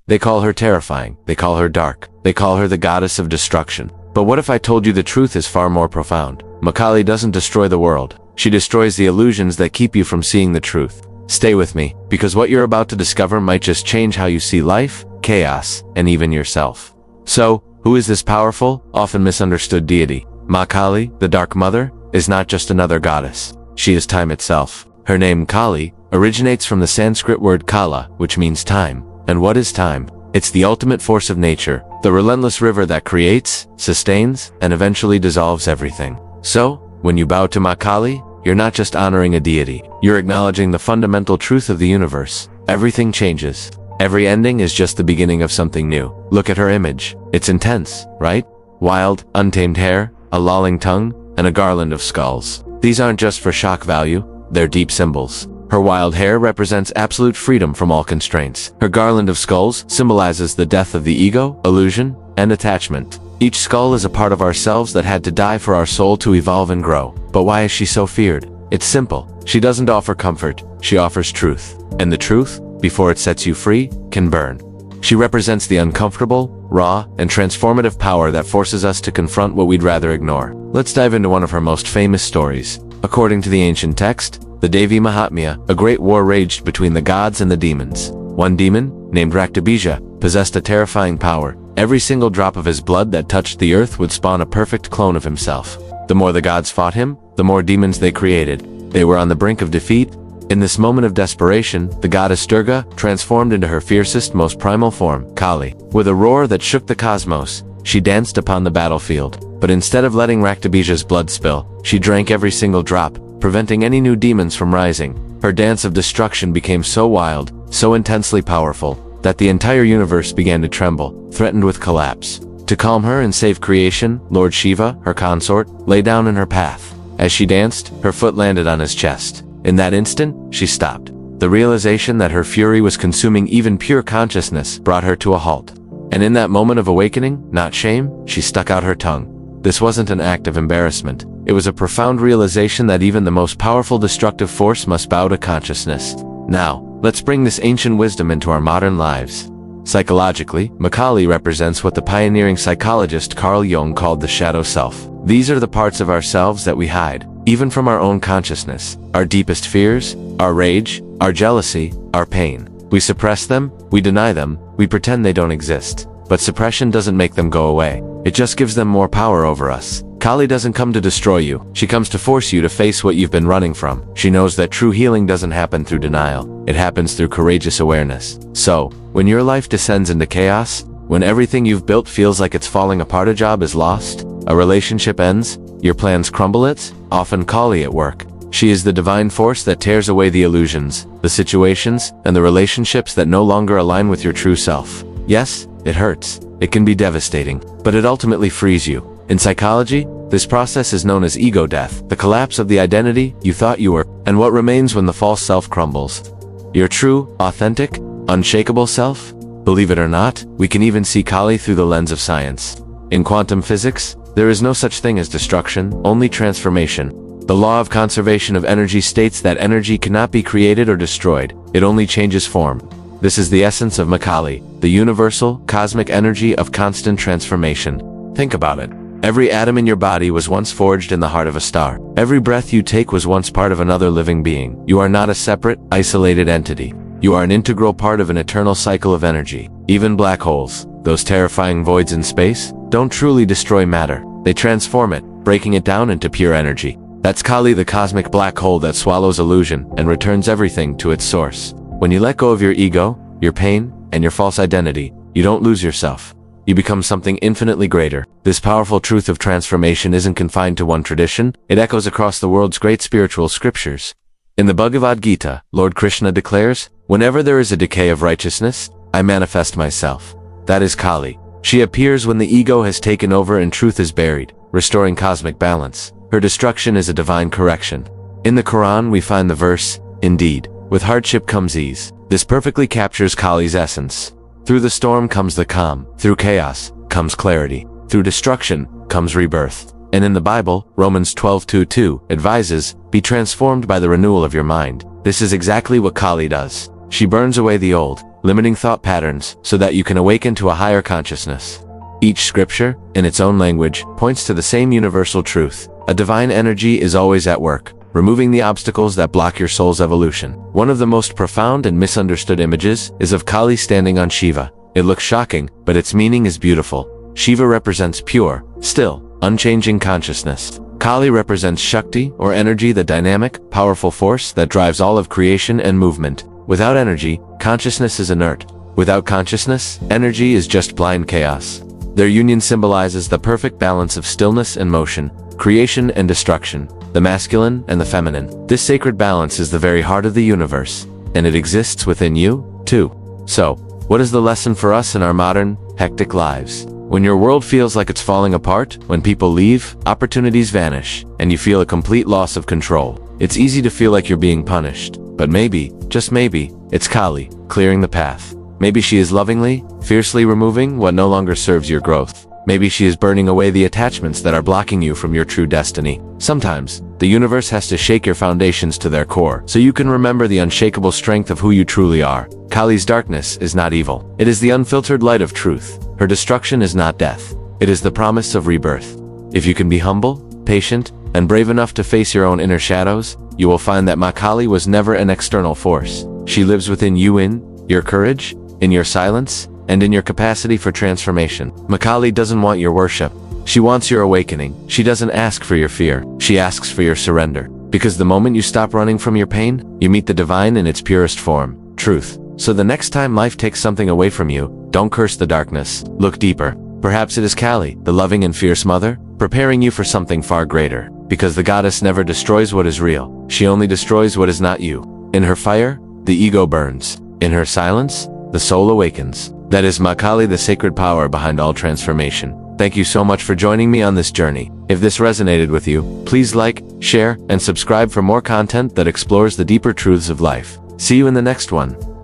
They call her terrifying, they call her dark, they call her the goddess of destruction. But what if I told you the truth is far more profound? Maa Kali doesn't destroy the world. She destroys the illusions that keep you from seeing the truth. Stay with me, because what you're about to discover might just change how you see life, chaos, and even yourself. So, who is this powerful, often misunderstood deity? Maa Kali, the Dark Mother, is not just another goddess. She is time itself. Her name, Kali, originates from the Sanskrit word kala, which means time. And what is time? It's the ultimate force of nature, the relentless river that creates, sustains, and eventually dissolves everything. So, when you bow to Maa Kali, you're not just honoring a deity, you're acknowledging the fundamental truth of the universe. Everything changes. Every ending is just the beginning of something new. Look at her image. It's intense, right? Wild, untamed hair, a lolling tongue, and a garland of skulls. These aren't just for shock value, they're deep symbols. Her wild hair represents absolute freedom from all constraints. Her garland of skulls symbolizes the death of the ego, illusion, and attachment. Each skull is a part of ourselves that had to die for our soul to evolve and grow. But why is she so feared? It's simple. She doesn't offer comfort, she offers truth. And the truth, before it sets you free, can burn. She represents the uncomfortable, raw, and transformative power that forces us to confront what we'd rather ignore. Let's dive into one of her most famous stories. According to the ancient text, the Devi Mahatmya, a great war raged between the gods and the demons. One demon, named Raktabija, possessed a terrifying power. Every single drop of his blood that touched the earth would spawn a perfect clone of himself. The more the gods fought him, the more demons they created. They were on the brink of defeat. In this moment of desperation, the goddess Durga transformed into her fiercest, most primal form, Kali. With a roar that shook the cosmos, she danced upon the battlefield. But instead of letting Raktabija's blood spill, she drank every single drop, preventing any new demons from rising. Her dance of destruction became so wild, so intensely powerful, that the entire universe began to tremble, threatened with collapse. To calm her and save creation, Lord Shiva, her consort, lay down in her path. As she danced, her foot landed on his chest. In that instant, she stopped. The realization that her fury was consuming even pure consciousness brought her to a halt. And in that moment of awakening, not shame, she stuck out her tongue. This wasn't an act of embarrassment. It was a profound realization that even the most powerful destructive force must bow to consciousness. Now, let's bring this ancient wisdom into our modern lives. Psychologically, Maa Kali represents what the pioneering psychologist Carl Jung called the shadow self. These are the parts of ourselves that we hide, even from our own consciousness. Our deepest fears, our rage, our jealousy, our pain. We suppress them, we deny them, we pretend they don't exist. But suppression doesn't make them go away. It just gives them more power over us. Kali doesn't come to destroy you. She comes to force you to face what you've been running from. She knows that true healing doesn't happen through denial. It happens through courageous awareness. So, when your life descends into chaos, when everything you've built feels like it's falling apart, a job is lost, a relationship ends, your plans crumble, it's often Kali at work. She is the divine force that tears away the illusions, the situations, and the relationships that no longer align with your true self. Yes, it hurts. It can be devastating, but it ultimately frees you. In psychology, this process is known as ego death, the collapse of the identity you thought you were, and what remains when the false self crumbles. Your true, authentic, unshakable self? Believe it or not, we can even see Kali through the lens of science. In quantum physics, there is no such thing as destruction, only transformation. The law of conservation of energy states that energy cannot be created or destroyed, it only changes form. This is the essence of Maa Kali, the universal, cosmic energy of constant transformation. Think about it. Every atom in your body was once forged in the heart of a star. Every breath you take was once part of another living being. You are not a separate, isolated entity. You are an integral part of an eternal cycle of energy. Even black holes, those terrifying voids in space, don't truly destroy matter. They transform it, breaking it down into pure energy. That's Kali, the cosmic black hole that swallows illusion and returns everything to its source. When you let go of your ego, your pain, and your false identity, you don't lose yourself. You become something infinitely greater. This powerful truth of transformation isn't confined to one tradition, it echoes across the world's great spiritual scriptures. In the Bhagavad Gita, Lord Krishna declares, "Whenever there is a decay of righteousness, I manifest myself." That is Kali. She appears when the ego has taken over and truth is buried, restoring cosmic balance. Her destruction is a divine correction. In the Quran we find the verse, "Indeed, with hardship comes ease." This perfectly captures Kali's essence. Through the storm comes the calm, through chaos comes clarity, through destruction comes rebirth. And in the Bible, Romans 12:2 advises, "Be transformed by the renewal of your mind." This is exactly what Kali does. She burns away the old, limiting thought patterns, so that you can awaken to a higher consciousness. Each scripture, in its own language, points to the same universal truth. A divine energy is always at work, removing the obstacles that block your soul's evolution. One of the most profound and misunderstood images is of Kali standing on Shiva. It looks shocking, but its meaning is beautiful. Shiva represents pure, still, unchanging consciousness. Kali represents Shakti, or energy, the dynamic, powerful force that drives all of creation and movement. Without energy, consciousness is inert. Without consciousness, energy is just blind chaos. Their union symbolizes the perfect balance of stillness and motion, creation and destruction, the masculine and the feminine. This sacred balance is the very heart of the universe, and it exists within you, too. So, what is the lesson for us in our modern, hectic lives? When your world feels like it's falling apart, when people leave, opportunities vanish, and you feel a complete loss of control, it's easy to feel like you're being punished. But maybe, just maybe, it's Kali, clearing the path. Maybe she is lovingly, fiercely removing what no longer serves your growth. Maybe she is burning away the attachments that are blocking you from your true destiny. Sometimes, the universe has to shake your foundations to their core, so you can remember the unshakable strength of who you truly are. Kali's darkness is not evil. It is the unfiltered light of truth. Her destruction is not death. It is the promise of rebirth. If you can be humble, patient, and brave enough to face your own inner shadows, you will find that Maa Kali was never an external force. She lives within you, in your courage, in your silence, and in your capacity for transformation. Maa Kali doesn't want your worship. She wants your awakening. She doesn't ask for your fear. She asks for your surrender. Because the moment you stop running from your pain, you meet the divine in its purest form, truth. So the next time life takes something away from you, don't curse the darkness. Look deeper. Perhaps it is Kali, the loving and fierce mother, preparing you for something far greater. Because the goddess never destroys what is real. She only destroys what is not you. In her fire, the ego burns. In her silence, the soul awakens. That is Maa Kali, the sacred power behind all transformation. Thank you so much for joining me on this journey. If this resonated with you, please like, share, and subscribe for more content that explores the deeper truths of life. See you in the next one.